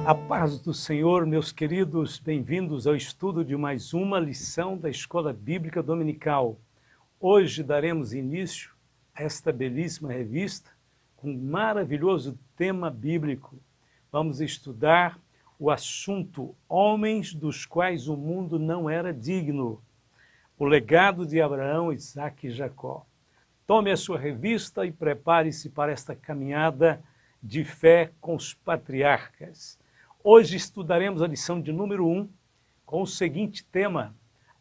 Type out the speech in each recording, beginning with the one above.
A paz do Senhor, meus queridos, bem-vindos ao estudo de mais uma lição da Escola Bíblica Dominical. Hoje daremos início a esta belíssima revista com um maravilhoso tema bíblico. Vamos estudar o assunto Homens dos quais o mundo não era digno, o legado de Abraão, Isaque e Jacó. Tome a sua revista e prepare-se para esta caminhada de fé com os patriarcas. Hoje estudaremos a lição de número 1 com o seguinte tema: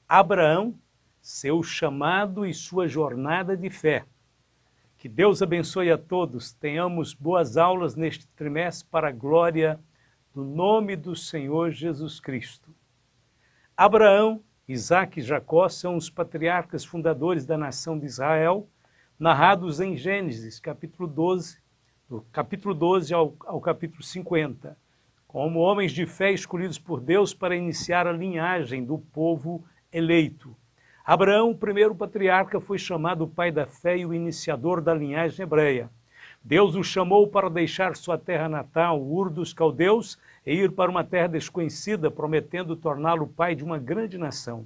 Abraão, seu chamado e sua jornada de fé. Que Deus abençoe a todos, tenhamos boas aulas neste trimestre para a glória do nome do Senhor Jesus Cristo. Abraão, Isaque e Jacó são os patriarcas fundadores da nação de Israel, narrados em Gênesis, capítulo 12, do capítulo 12 ao capítulo 50. Como homens de fé escolhidos por Deus para iniciar a linhagem do povo eleito. Abraão, o primeiro patriarca, foi chamado pai da fé e o iniciador da linhagem hebreia. Deus o chamou para deixar sua terra natal, Ur dos Caldeus, e ir para uma terra desconhecida, prometendo torná-lo pai de uma grande nação.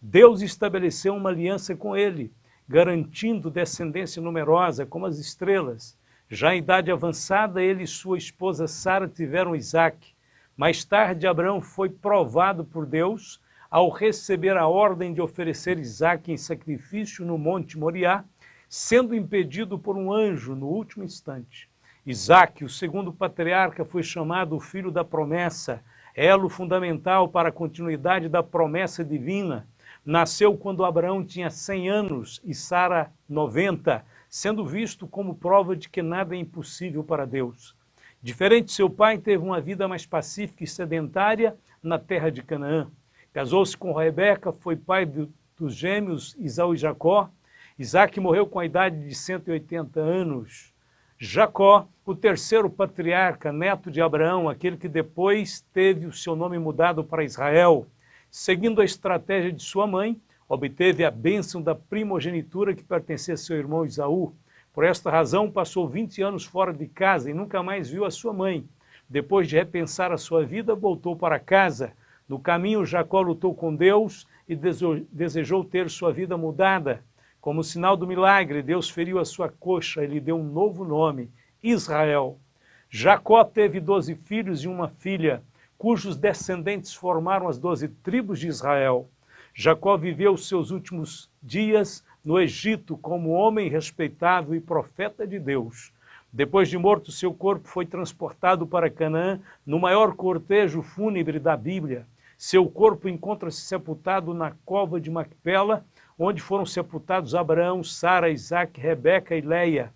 Deus estabeleceu uma aliança com ele, garantindo descendência numerosa, como as estrelas. Já em idade avançada, ele e sua esposa Sara tiveram Isaque. Mais tarde, Abraão foi provado por Deus ao receber a ordem de oferecer Isaque em sacrifício no Monte Moriá, sendo impedido por um anjo no último instante. Isaque, o segundo patriarca, foi chamado o filho da promessa, elo fundamental para a continuidade da promessa divina. Nasceu quando Abraão tinha 100 anos e Sara 90, sendo visto como prova de que nada é impossível para Deus. Diferente de seu pai, teve uma vida mais pacífica e sedentária na terra de Canaã. Casou-se com Rebeca, foi pai dos gêmeos Esaú e Jacó. Isaque morreu com a idade de 180 anos. Jacó, o terceiro patriarca, neto de Abraão, aquele que depois teve o seu nome mudado para Israel, seguindo a estratégia de sua mãe, obteve a bênção da primogenitura que pertencia a seu irmão Esaú. Por esta razão, passou 20 anos fora de casa e nunca mais viu a sua mãe. Depois de repensar a sua vida, voltou para casa. No caminho, Jacó lutou com Deus e desejou ter sua vida mudada. Como sinal do milagre, Deus feriu a sua coxa e lhe deu um novo nome, Israel. Jacó teve 12 filhos e uma filha, cujos descendentes formaram as 12 tribos de Israel. Jacó viveu seus últimos dias no Egito como homem respeitável e profeta de Deus. Depois de morto, seu corpo foi transportado para Canaã no maior cortejo fúnebre da Bíblia. Seu corpo encontra-se sepultado na cova de Macpela, onde foram sepultados Abraão, Sara, Isaque, Rebeca e Leia.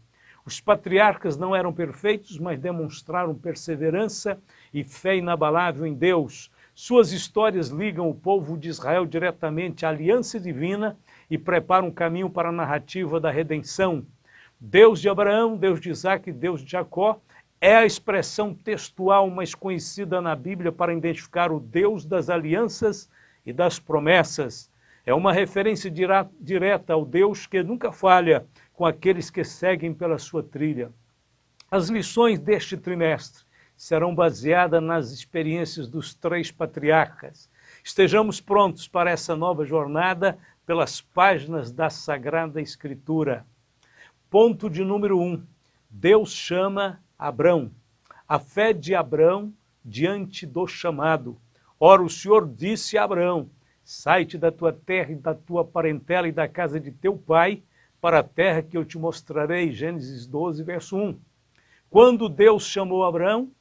Os patriarcas não eram perfeitos, mas demonstraram perseverança e fé inabalável em Deus. Suas histórias ligam o povo de Israel diretamente à aliança divina e preparam um caminho para a narrativa da redenção. Deus de Abraão, Deus de Isaque e Deus de Jacó é a expressão textual mais conhecida na Bíblia para identificar o Deus das alianças e das promessas. É uma referência direta ao Deus que nunca falha com aqueles que seguem pela sua trilha. As lições deste trimestre serão baseadas nas experiências dos 3 patriarcas. Estejamos prontos para essa nova jornada pelas páginas da Sagrada Escritura. Ponto de número 1. Deus chama Abrão. A fé de Abrão diante do chamado. Ora, o Senhor disse a Abrão: sai-te da tua terra e da tua parentela e da casa de teu pai, para a terra que eu te mostrarei. Gênesis 12, verso 1. Quando Deus chamou Abrão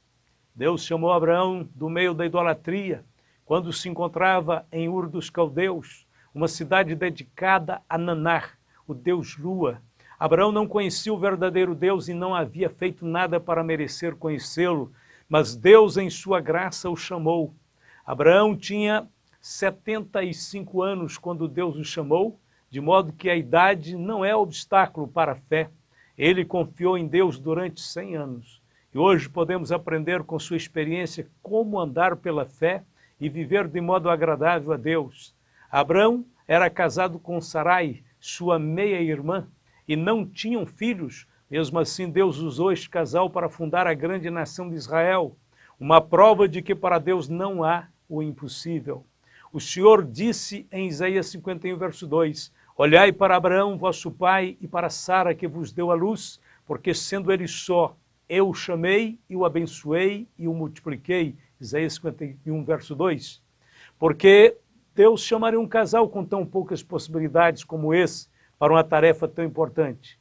do meio da idolatria, quando se encontrava em Ur dos Caldeus, uma cidade dedicada a Nanar, o deus Lua. Abraão não conhecia o verdadeiro Deus e não havia feito nada para merecer conhecê-lo, mas Deus, em sua graça, o chamou. Abraão tinha 75 anos quando Deus o chamou, de modo que a idade não é obstáculo para a fé. Ele confiou em Deus durante 100 anos. E hoje podemos aprender com sua experiência como andar pela fé e viver de modo agradável a Deus. Abrão era casado com Sarai, sua meia-irmã, e não tinham filhos. Mesmo assim, Deus usou este casal para fundar a grande nação de Israel. uma prova de que para Deus não há o impossível. O Senhor disse em Isaías 51, verso 2, olhai para Abraão, vosso pai, e para Sara, que vos deu a luz, porque sendo ele só, eu o chamei e o abençoei e o multipliquei. Isaías 51, verso 2. Porque Deus chamaria um casal com tão poucas possibilidades como esse para uma tarefa tão importante?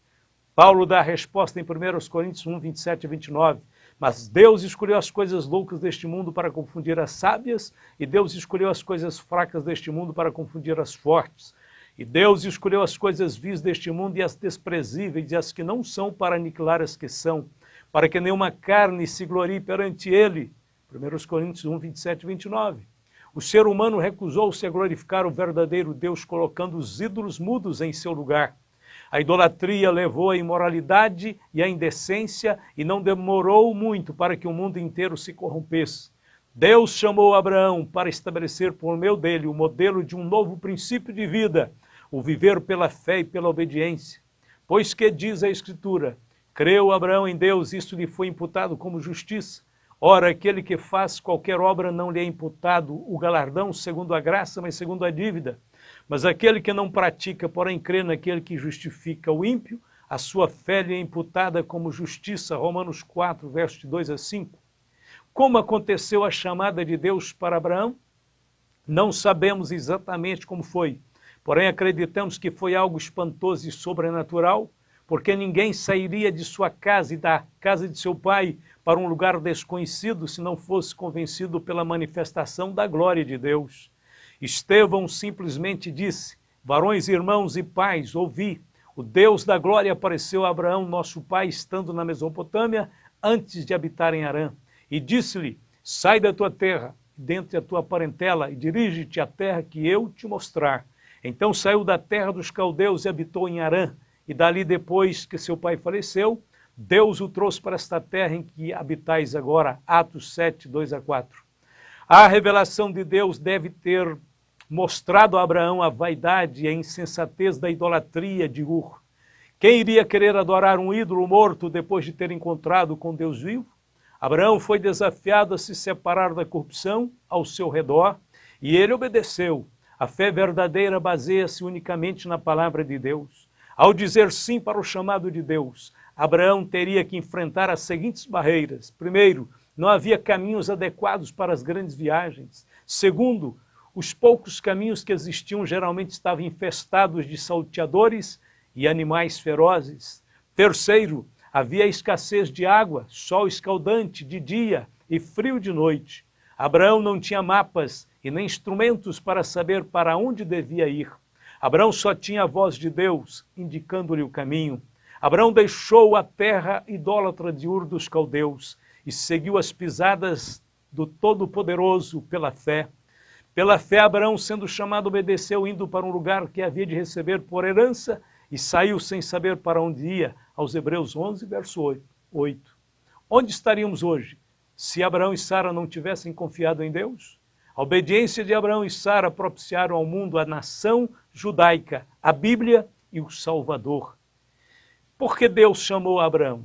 Paulo dá a resposta em 1 Coríntios 1, 27 e 29. Mas Deus escolheu as coisas loucas deste mundo para confundir as sábias, e Deus escolheu as coisas fracas deste mundo para confundir as fortes. E Deus escolheu as coisas vis deste mundo e as desprezíveis e as que não são para aniquilar as que são, para que nenhuma carne se glorie perante ele. 1 Coríntios 1, 27 e 29. O ser humano recusou-se a glorificar o verdadeiro Deus, colocando os ídolos mudos em seu lugar. A idolatria levou à imoralidade e à indecência e não demorou muito para que o mundo inteiro se corrompesse. Deus chamou Abraão para estabelecer por meio dele o modelo de um novo princípio de vida, o viver pela fé e pela obediência. Pois que diz a Escritura, creu Abraão em Deus, isso lhe foi imputado como justiça. Ora, aquele que faz qualquer obra não lhe é imputado o galardão segundo a graça, mas segundo a dívida. Mas aquele que não pratica, porém crê naquele que justifica o ímpio, a sua fé lhe é imputada como justiça. Romanos 4, versos 2 a 5. Como aconteceu a chamada de Deus para Abraão? Não sabemos exatamente como foi, porém acreditamos que foi algo espantoso e sobrenatural, porque ninguém sairia de sua casa e da casa de seu pai para um lugar desconhecido se não fosse convencido pela manifestação da glória de Deus. Estevão simplesmente disse, varões, irmãos e pais, ouvi, o Deus da glória apareceu a Abraão, nosso pai, estando na Mesopotâmia, antes de habitar em Harã, e disse-lhe, sai da tua terra, dentre a tua parentela, e dirige-te à terra que eu te mostrar. Então saiu da terra dos caldeus e habitou em Harã, e dali depois que seu pai faleceu, Deus o trouxe para esta terra em que habitais agora. Atos 7, 2 a 4. A revelação de Deus deve ter mostrado a Abraão a vaidade e a insensatez da idolatria de Ur. Quem iria querer adorar um ídolo morto depois de ter encontrado com Deus vivo? Abraão foi desafiado a se separar da corrupção ao seu redor e ele obedeceu. A fé verdadeira baseia-se unicamente na palavra de Deus. Ao dizer sim para o chamado de Deus, Abraão teria que enfrentar as seguintes barreiras. Primeiro, não havia caminhos adequados para as grandes viagens. Segundo, os poucos caminhos que existiam geralmente estavam infestados de salteadores e animais ferozes. Terceiro, havia escassez de água, sol escaldante de dia e frio de noite. Abraão não tinha mapas e nem instrumentos para saber para onde devia ir. Abraão só tinha a voz de Deus, indicando-lhe o caminho. Abraão deixou a terra idólatra de Ur dos caldeus e seguiu as pisadas do Todo-Poderoso pela fé. Pela fé, Abraão, sendo chamado, obedeceu, indo para um lugar que havia de receber por herança, e saiu sem saber para onde ia, aos Hebreus 11, verso 8. Onde estaríamos hoje, se Abraão e Sara não tivessem confiado em Deus? A obediência de Abraão e Sara propiciaram ao mundo a nação judaica, a Bíblia e o Salvador. Por que Deus chamou Abraão?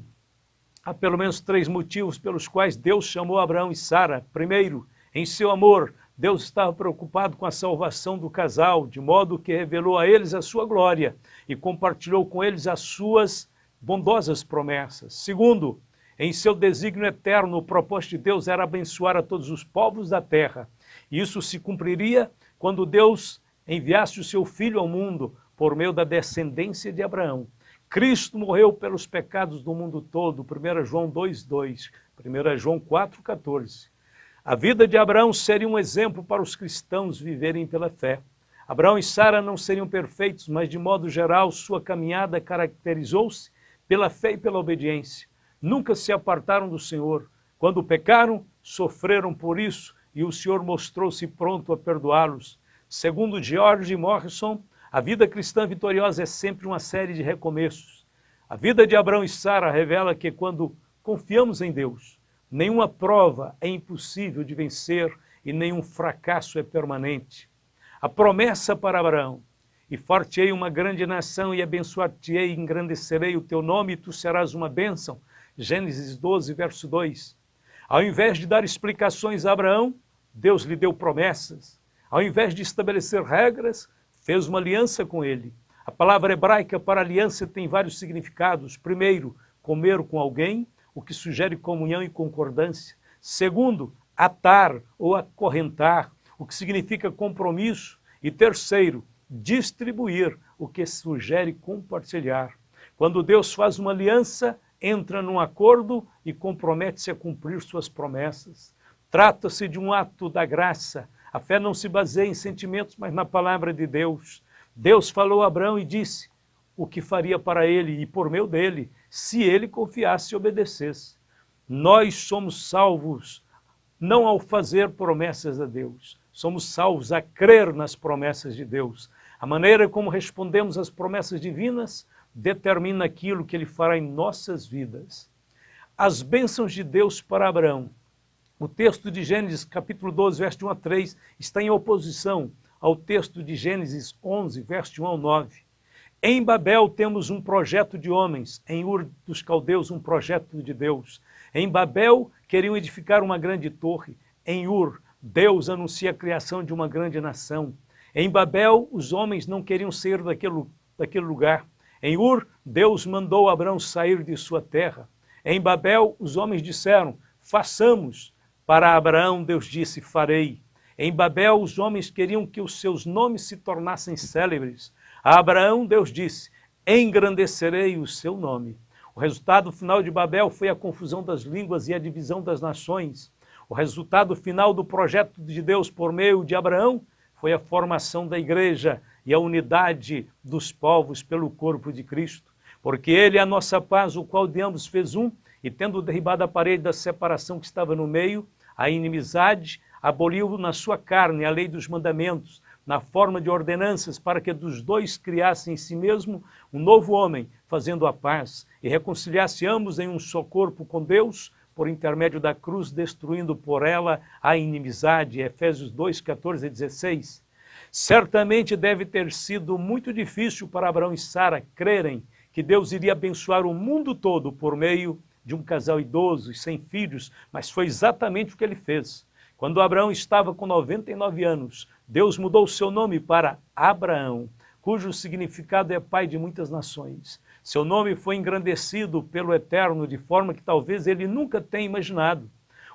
Há pelo menos 3 motivos pelos quais Deus chamou Abraão e Sara. Primeiro, em seu amor, Deus estava preocupado com a salvação do casal, de modo que revelou a eles a sua glória e compartilhou com eles as suas bondosas promessas. Segundo, em seu desígnio eterno, o propósito de Deus era abençoar a todos os povos da terra. E isso se cumpriria quando Deus enviasse o seu Filho ao mundo por meio da descendência de Abraão. Cristo morreu pelos pecados do mundo todo, 1 João 2,2, 1 João 4,14. A vida de Abraão seria um exemplo para os cristãos viverem pela fé. Abraão e Sara não seriam perfeitos, mas de modo geral sua caminhada caracterizou-se pela fé e pela obediência. Nunca se apartaram do Senhor. Quando pecaram, sofreram por isso e o Senhor mostrou-se pronto a perdoá-los. Segundo George Morrison, a vida cristã vitoriosa é sempre uma série de recomeços. A vida de Abraão e Sara revela que quando confiamos em Deus, nenhuma prova é impossível de vencer e nenhum fracasso é permanente. A promessa para Abraão, e far-te-ei uma grande nação e abençoar-te-ei e engrandecerei o teu nome e tu serás uma bênção. Gênesis 12, verso 2. Ao invés de dar explicações a Abraão, Deus lhe deu promessas. Ao invés de estabelecer regras, fez uma aliança com ele. A palavra hebraica para aliança tem vários significados. Primeiro, comer com alguém, o que sugere comunhão e concordância. Segundo, atar ou acorrentar, o que significa compromisso. E terceiro, distribuir, o que sugere compartilhar. Quando Deus faz uma aliança, entra num acordo e compromete-se a cumprir suas promessas. Trata-se de um ato da graça. A fé não se baseia em sentimentos, mas na palavra de Deus. Deus falou a Abraão e disse o que faria para ele e por meio dele, se ele confiasse e obedecesse. Nós somos salvos não ao fazer promessas a Deus, somos salvos a crer nas promessas de Deus. A maneira como respondemos às promessas divinas determina aquilo que ele fará em nossas vidas. As bênçãos de Deus para Abraão. O texto de Gênesis, capítulo 12, verso de 1 a 3, está em oposição ao texto de Gênesis 11, verso de 1 ao 9. Em Babel temos um projeto de homens, em Ur dos Caldeus um projeto de Deus. Em Babel queriam edificar uma grande torre. Em Ur, Deus anuncia a criação de uma grande nação. Em Babel, os homens não queriam sair daquele lugar. Em Ur, Deus mandou Abraão sair de sua terra. Em Babel, os homens disseram, façamos. Para Abraão, Deus disse, farei. Em Babel, os homens queriam que os seus nomes se tornassem célebres. A Abraão, Deus disse, engrandecerei o seu nome. O resultado final de Babel foi a confusão das línguas e a divisão das nações. O resultado final do projeto de Deus por meio de Abraão foi a formação da igreja e a unidade dos povos pelo corpo de Cristo. Porque ele é a nossa paz, o qual de ambos fez um, e tendo derribado a parede da separação que estava no meio, a inimizade, aboliu na sua carne a lei dos mandamentos, na forma de ordenanças, para que dos dois criasse em si mesmo um novo homem, fazendo a paz, e reconciliasse ambos em um só corpo com Deus, por intermédio da cruz, destruindo por ela a inimizade. Efésios 2, 14 e 16. Certamente deve ter sido muito difícil para Abraão e Sara crerem que Deus iria abençoar o mundo todo por meio de um casal idoso e sem filhos, mas foi exatamente o que ele fez. Quando Abraão estava com 99 anos, Deus mudou seu nome para Abraão, cujo significado é pai de muitas nações. Seu nome foi engrandecido pelo Eterno de forma que talvez ele nunca tenha imaginado.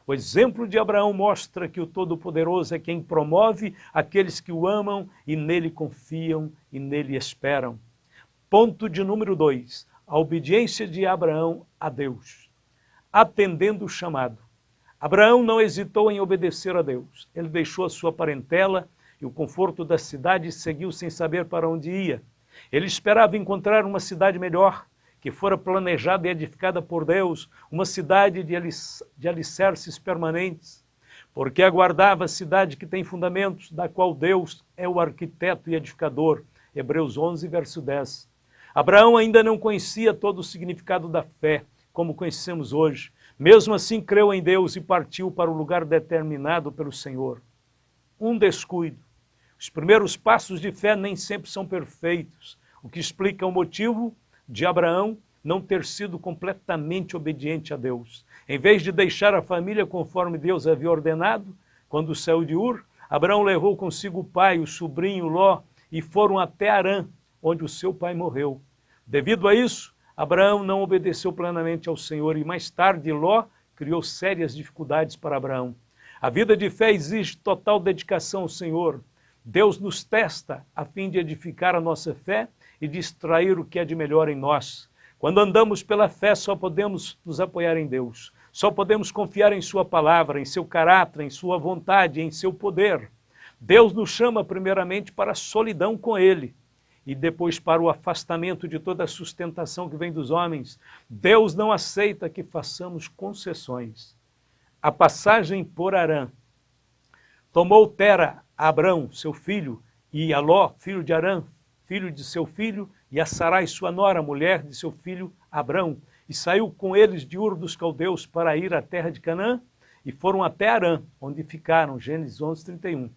O exemplo de Abraão mostra que o Todo-Poderoso é quem promove aqueles que o amam e nele confiam e nele esperam. Ponto de número 2. A obediência de Abraão a Deus. Atendendo o chamado. Abraão não hesitou em obedecer a Deus. Ele deixou a sua parentela e o conforto da cidade e seguiu sem saber para onde ia. Ele esperava encontrar uma cidade melhor, que fora planejada e edificada por Deus, uma cidade de alicerces permanentes, porque aguardava a cidade que tem fundamentos, da qual Deus é o arquiteto e edificador. Hebreus 11, verso 10. Abraão ainda não conhecia todo o significado da fé, como conhecemos hoje. Mesmo assim, creu em Deus e partiu para o lugar determinado pelo Senhor. Um descuido. Os primeiros passos de fé nem sempre são perfeitos, o que explica o motivo de Abraão não ter sido completamente obediente a Deus. Em vez de deixar a família conforme Deus havia ordenado, quando saiu de Ur, Abraão levou consigo o pai, o sobrinho Ló, e foram até Harã, onde o seu pai morreu. Devido a isso, Abraão não obedeceu plenamente ao Senhor e mais tarde Ló criou sérias dificuldades para Abraão. A vida de fé exige total dedicação ao Senhor. Deus nos testa a fim de edificar a nossa fé e de extrair o que é de melhor em nós. Quando andamos pela fé, só podemos nos apoiar em Deus. Só podemos confiar em sua palavra, em seu caráter, em sua vontade, em seu poder. Deus nos chama primeiramente para a solidão com Ele e depois para o afastamento de toda a sustentação que vem dos homens. Deus não aceita que façamos concessões. A passagem por Harã. Tomou Tera a Abrão, seu filho, e a Ló, filho de Harã, filho de seu filho, e a Sarai, sua nora, mulher de seu filho Abrão, e saiu com eles de Ur dos Caldeus para ir à terra de Canaã, e foram até Harã, onde ficaram, Gênesis 11, 31.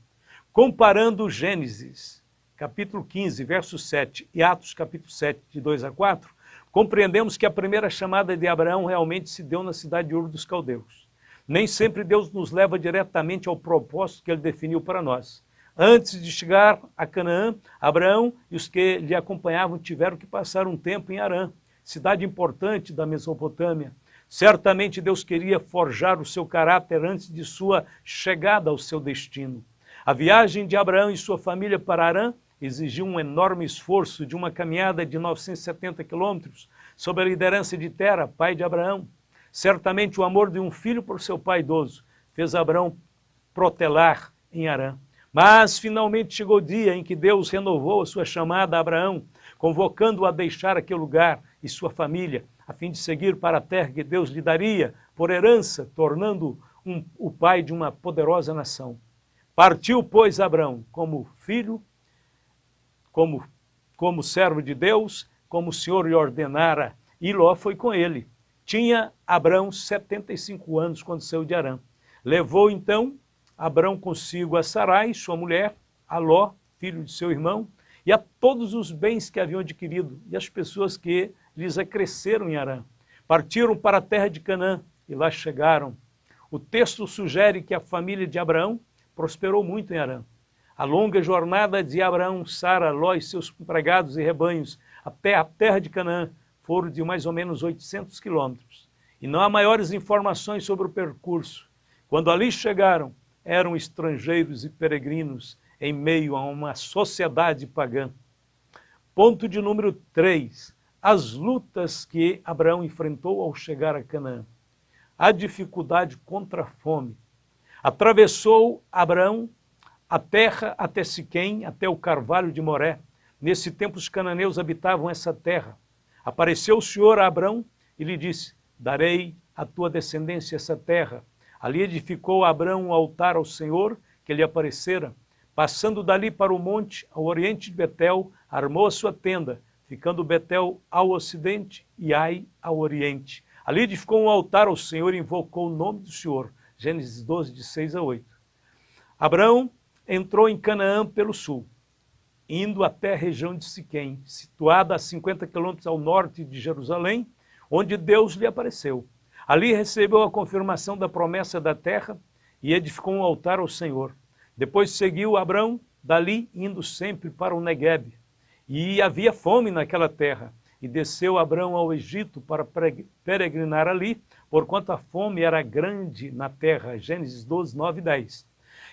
Comparando Gênesis, capítulo 15, verso 7, e Atos, capítulo 7, de 2 a 4, compreendemos que a primeira chamada de Abraão realmente se deu na cidade de Ur dos Caldeus. Nem sempre Deus nos leva diretamente ao propósito que Ele definiu para nós. Antes de chegar a Canaã, Abraão e os que lhe acompanhavam tiveram que passar um tempo em Harã, cidade importante da Mesopotâmia. Certamente Deus queria forjar o seu caráter antes de sua chegada ao seu destino. A viagem de Abraão e sua família para Harã exigiu um enorme esforço de uma caminhada de 970 quilômetros, sob a liderança de Tera, pai de Abraão. Certamente o amor de um filho por seu pai idoso fez Abraão protelar em Harã. Mas finalmente chegou o dia em que Deus renovou a sua chamada a Abraão, convocando-o a deixar aquele lugar e sua família, a fim de seguir para a terra que Deus lhe daria por herança, tornando-o o pai de uma poderosa nação. Partiu, pois, Abraão como filho, como servo de Deus, como o Senhor lhe ordenara, e Ló foi com ele. Tinha Abraão 75 anos quando saiu de Harã. Levou então Abraão consigo a Sarai, sua mulher, a Ló, filho de seu irmão, e a todos os bens que haviam adquirido, e as pessoas que lhes acresceram em Harã. Partiram para a terra de Canaã, e lá chegaram. O texto sugere que a família de Abraão prosperou muito em Harã. A longa jornada de Abraão, Sara, Ló e seus empregados e rebanhos até a terra de Canaã foram de mais ou menos 800 quilômetros. E não há maiores informações sobre o percurso. Quando ali chegaram, eram estrangeiros e peregrinos em meio a uma sociedade pagã. Ponto de número 3. As lutas que Abraão enfrentou ao chegar a Canaã. A dificuldade contra a fome. Atravessou Abraão a terra até Siquém, até o carvalho de Moré. Nesse tempo os cananeus habitavam essa terra. Apareceu o Senhor a Abraão e lhe disse: darei à tua descendência essa terra. Ali edificou Abraão um altar ao Senhor que lhe aparecera. Passando dali para o monte, ao oriente de Betel, armou a sua tenda, ficando Betel ao ocidente e Ai ao oriente. Ali edificou um altar ao Senhor e invocou o nome do Senhor. Gênesis 12, de 6 a 8. Abraão entrou em Canaã pelo sul, indo até a região de Siquém, situada a 50 quilômetros ao norte de Jerusalém, onde Deus lhe apareceu. Ali recebeu a confirmação da promessa da terra e edificou um altar ao Senhor. Depois seguiu Abraão dali, indo sempre para o Neguebe. E havia fome naquela terra. E desceu Abraão ao Egito para peregrinar ali, porquanto a fome era grande na terra. Gênesis 12, 9 e 10.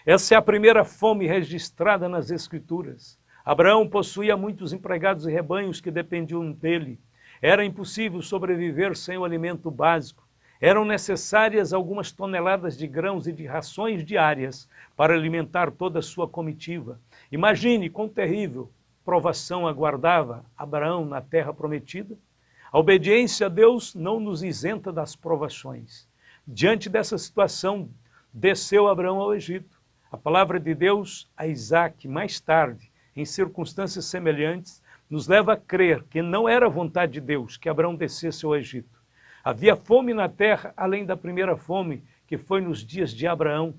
Essa é a primeira fome registrada nas Escrituras. Abraão possuía muitos empregados e rebanhos que dependiam dele. Era impossível sobreviver sem o alimento básico. Eram necessárias algumas toneladas de grãos e de rações diárias para alimentar toda a sua comitiva. Imagine quão terrível provação aguardava Abraão na terra prometida. A obediência a Deus não nos isenta das provações. Diante dessa situação, desceu Abraão ao Egito. A palavra de Deus a Isaque, mais tarde, em circunstâncias semelhantes, nos leva a crer que não era vontade de Deus que Abraão descesse ao Egito. Havia fome na terra, além da primeira fome, que foi nos dias de Abraão.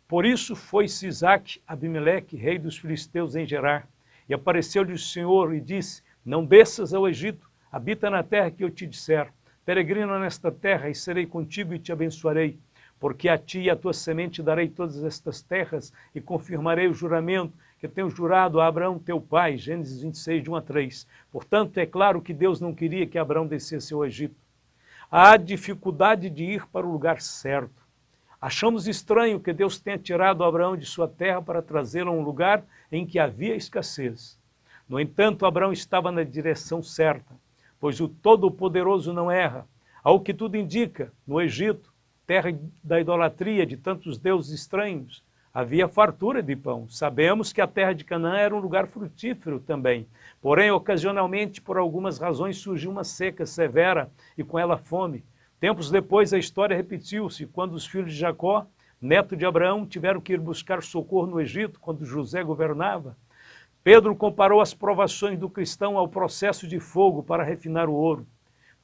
Por isso foi-se Isaque, Abimeleque, rei dos filisteus, em Gerar. E apareceu-lhe o Senhor e disse: não desças ao Egito, habita na terra que eu te disser. Peregrina nesta terra e serei contigo e te abençoarei. Porque a ti e à tua semente darei todas estas terras e confirmarei o juramento que tenho jurado a Abraão teu pai. Gênesis 26, de 1 a 3. Portanto, é claro que Deus não queria que Abraão descesse ao Egito. Há dificuldade de ir para o lugar certo. Achamos estranho que Deus tenha tirado Abraão de sua terra para trazê-lo a um lugar em que havia escassez. No entanto, Abraão estava na direção certa, pois o Todo-Poderoso não erra. Ao que tudo indica, no Egito, terra da idolatria de tantos deuses estranhos, havia fartura de pão. Sabemos que a terra de Canaã era um lugar frutífero também. Porém, ocasionalmente, por algumas razões, surgiu uma seca severa e com ela fome. Tempos depois, a história repetiu-se, quando os filhos de Jacó, neto de Abraão, tiveram que ir buscar socorro no Egito, quando José governava. Pedro comparou as provações do cristão ao processo de fogo para refinar o ouro.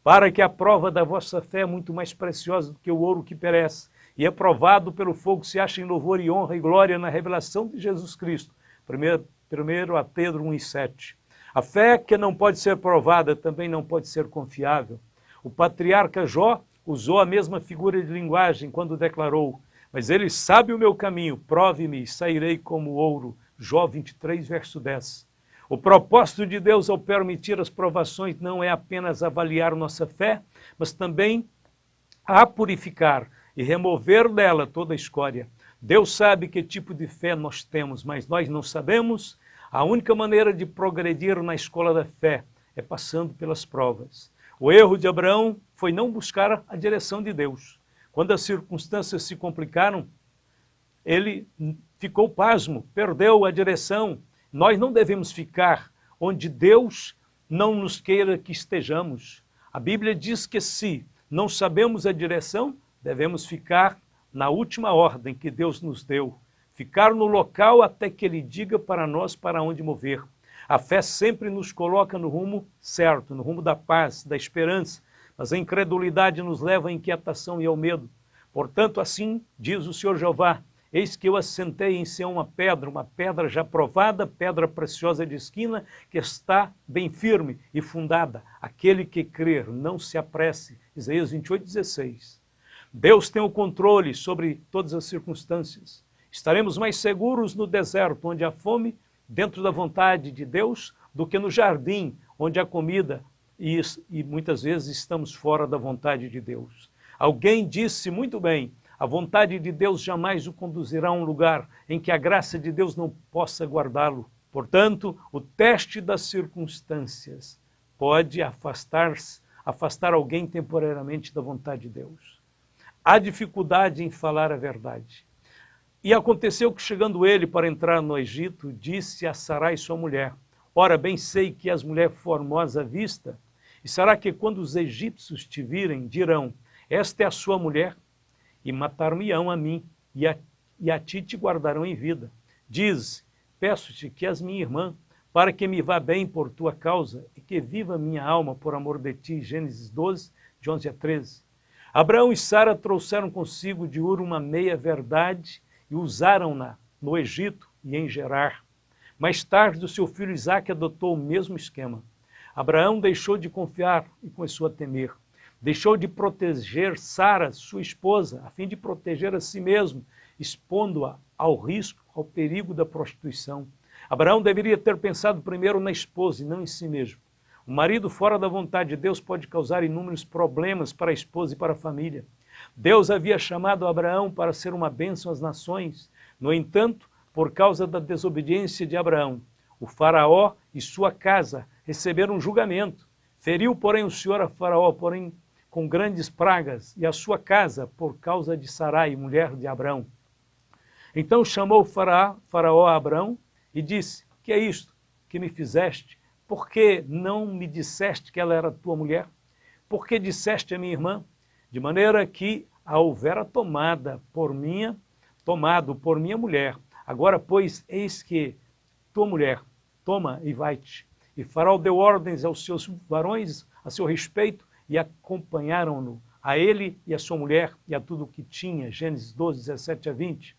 Para que a prova da vossa fé é muito mais preciosa do que o ouro que perece, e é provado pelo fogo, se acha em louvor e honra e glória na revelação de Jesus Cristo. 1 a Pedro 1,7. A fé que não pode ser provada também não pode ser confiável. O patriarca Jó usou a mesma figura de linguagem quando declarou: mas ele sabe o meu caminho, prove-me e sairei como ouro. Jó 23, verso 10. O propósito de Deus ao permitir as provações não é apenas avaliar nossa fé, mas também a purificar e remover dela toda a escória. Deus sabe que tipo de fé nós temos, mas nós não sabemos. A única maneira de progredir na escola da fé é passando pelas provas. O erro de Abraão foi não buscar a direção de Deus. Quando as circunstâncias se complicaram, ele ficou pasmo, perdeu a direção. Nós não devemos ficar onde Deus não nos queira que estejamos. A Bíblia diz que se não sabemos a direção, devemos ficar na última ordem que Deus nos deu. Ficar no local até que Ele diga para nós para onde mover. A fé sempre nos coloca no rumo certo, no rumo da paz, da esperança, mas a incredulidade nos leva à inquietação e ao medo. Portanto, assim diz o Senhor Jeová: eis que eu assentei em Sião uma pedra já provada, pedra preciosa de esquina, que está bem firme e fundada. Aquele que crer, não se apresse. Isaías 28, 16. Deus tem o controle sobre todas as circunstâncias. Estaremos mais seguros no deserto, onde há fome, dentro da vontade de Deus, do que no jardim, onde há comida e muitas vezes estamos fora da vontade de Deus. Alguém disse muito bem: a vontade de Deus jamais o conduzirá a um lugar em que a graça de Deus não possa guardá-lo. Portanto, o teste das circunstâncias pode afastar alguém temporariamente da vontade de Deus. Há dificuldade em falar a verdade. E aconteceu que, chegando ele para entrar no Egito, disse a Sarai, sua mulher: ora, bem sei que és mulher formosa à vista, e será que quando os egípcios te virem, dirão: esta é a sua mulher? E matar-me-ão a mim, e a ti te guardarão em vida. Diz: peço-te que és minha irmã, para que me vá bem por tua causa, e que viva minha alma por amor de ti. Gênesis 12, de 11 a 13. Abraão e Sara trouxeram consigo de Ur uma meia-verdade e usaram-na no Egito e em Gerar. Mais tarde, o seu filho Isaque adotou o mesmo esquema. Abraão deixou de confiar e começou a temer. Deixou de proteger Sara, sua esposa, a fim de proteger a si mesmo, expondo-a ao risco, ao perigo da prostituição. Abraão deveria ter pensado primeiro na esposa e não em si mesmo. O marido fora da vontade de Deus pode causar inúmeros problemas para a esposa e para a família. Deus havia chamado Abraão para ser uma bênção às nações. No entanto, por causa da desobediência de Abraão, o faraó e sua casa receberam um julgamento. Feriu, porém, o Senhor a faraó, porém, com grandes pragas, e a sua casa por causa de Sarai, mulher de Abrão. Então chamou faraó a Abrão e disse: que é isto que me fizeste? Por que não me disseste que ela era tua mulher? Por que disseste a minha irmã? De maneira que a houvera tomado por minha mulher. Agora, pois, eis que tua mulher, toma e vai-te. E Faraó deu ordens aos seus varões a seu respeito, e acompanharam-no, a ele e a sua mulher e a tudo o que tinha. Gênesis 12, 17 a 20.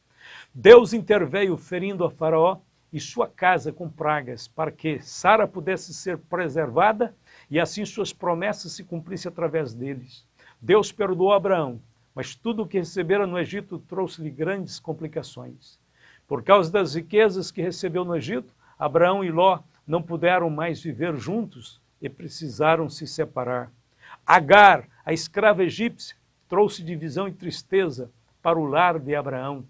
Deus interveio ferindo a Faraó e sua casa com pragas, para que Sara pudesse ser preservada e assim suas promessas se cumprissem através deles. Deus perdoou Abraão, mas tudo o que recebera no Egito trouxe-lhe grandes complicações. Por causa das riquezas que recebeu no Egito, Abraão e Ló não puderam mais viver juntos e precisaram se separar. Agar, a escrava egípcia, trouxe divisão e tristeza para o lar de Abraão.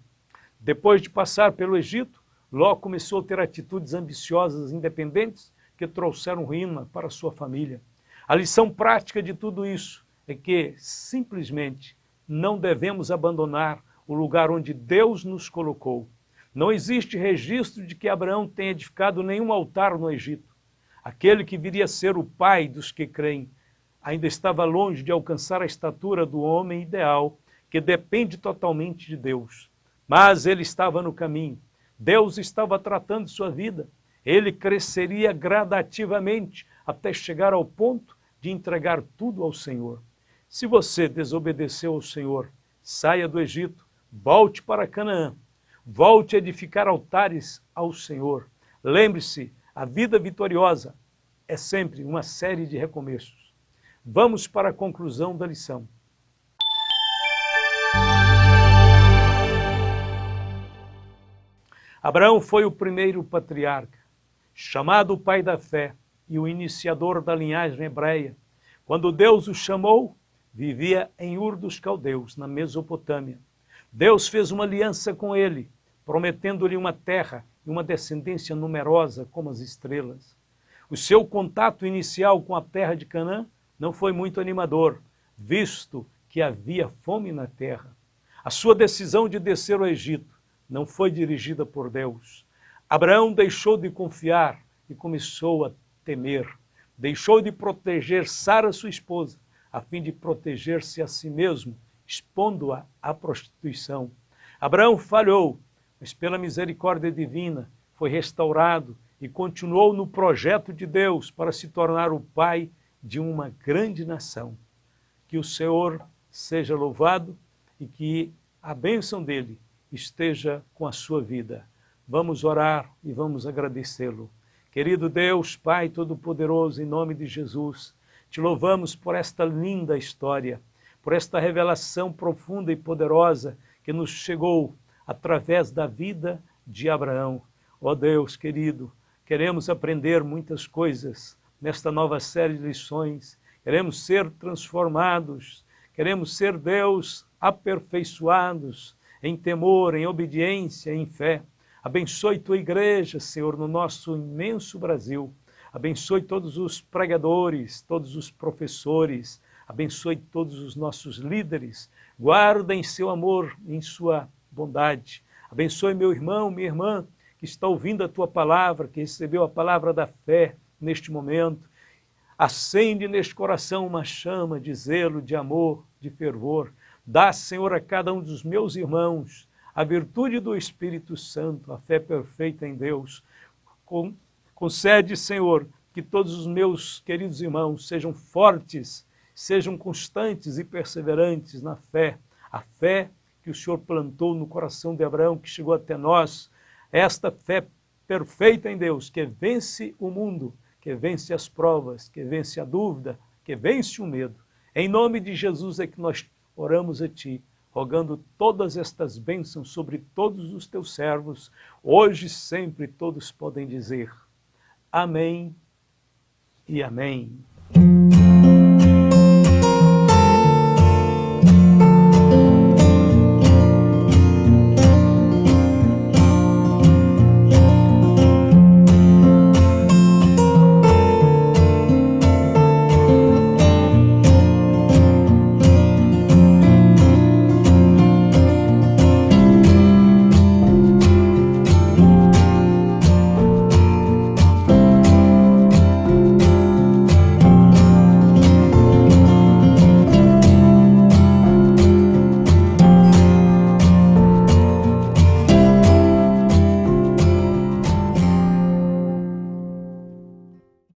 Depois de passar pelo Egito, Ló começou a ter atitudes ambiciosas e independentes que trouxeram ruína para sua família. A lição prática de tudo isso é que, simplesmente, não devemos abandonar o lugar onde Deus nos colocou. Não existe registro de que Abraão tenha edificado nenhum altar no Egito. Aquele que viria a ser o pai dos que creem ainda estava longe de alcançar a estatura do homem ideal, que depende totalmente de Deus. Mas ele estava no caminho. Deus estava tratando de sua vida. Ele cresceria gradativamente até chegar ao ponto de entregar tudo ao Senhor. Se você desobedeceu ao Senhor, saia do Egito, volte para Canaã, volte a edificar altares ao Senhor. Lembre-se, a vida vitoriosa é sempre uma série de recomeços. Vamos para a conclusão da lição. Abraão foi o primeiro patriarca, chamado o pai da fé e o iniciador da linhagem hebreia. Quando Deus o chamou, vivia em Ur dos Caldeus, na Mesopotâmia. Deus fez uma aliança com ele, prometendo-lhe uma terra e uma descendência numerosa como as estrelas. O seu contato inicial com a terra de Canaã não foi muito animador, visto que havia fome na terra. A sua decisão de descer ao Egito não foi dirigida por Deus. Abraão deixou de confiar e começou a temer. Deixou de proteger Sara, sua esposa, a fim de proteger-se a si mesmo, expondo-a à prostituição. Abraão falhou, mas pela misericórdia divina foi restaurado e continuou no projeto de Deus para se tornar o pai de uma grande nação. Que o Senhor seja louvado e que a bênção dele esteja com a sua vida. Vamos orar e vamos agradecê-lo. Querido Deus, Pai Todo-Poderoso, em nome de Jesus, te louvamos por esta linda história, por esta revelação profunda e poderosa que nos chegou através da vida de Abraão. Ó Deus querido, queremos aprender muitas coisas nesta nova série de lições, queremos ser transformados, queremos ser, Deus, aperfeiçoados em temor, em obediência, em fé. Abençoe tua igreja, Senhor, no nosso imenso Brasil. Abençoe todos os pregadores, todos os professores, abençoe todos os nossos líderes. Guarda em seu amor, em sua bondade. Abençoe meu irmão, minha irmã, que está ouvindo a tua palavra, que recebeu a palavra da fé neste momento. Acende neste coração uma chama de zelo, de amor, de fervor. Dá, Senhor, a cada um dos meus irmãos a virtude do Espírito Santo, a fé perfeita em Deus. Concede, Senhor, que todos os meus queridos irmãos sejam fortes, sejam constantes e perseverantes na fé. A fé que o Senhor plantou no coração de Abraão, que chegou até nós. Esta fé perfeita em Deus, que vence o mundo, que vence as provas, que vence a dúvida, que vence o medo. Em nome de Jesus é que nós oramos a Ti, rogando todas estas bênçãos sobre todos os Teus servos, hoje e sempre todos podem dizer amém e amém.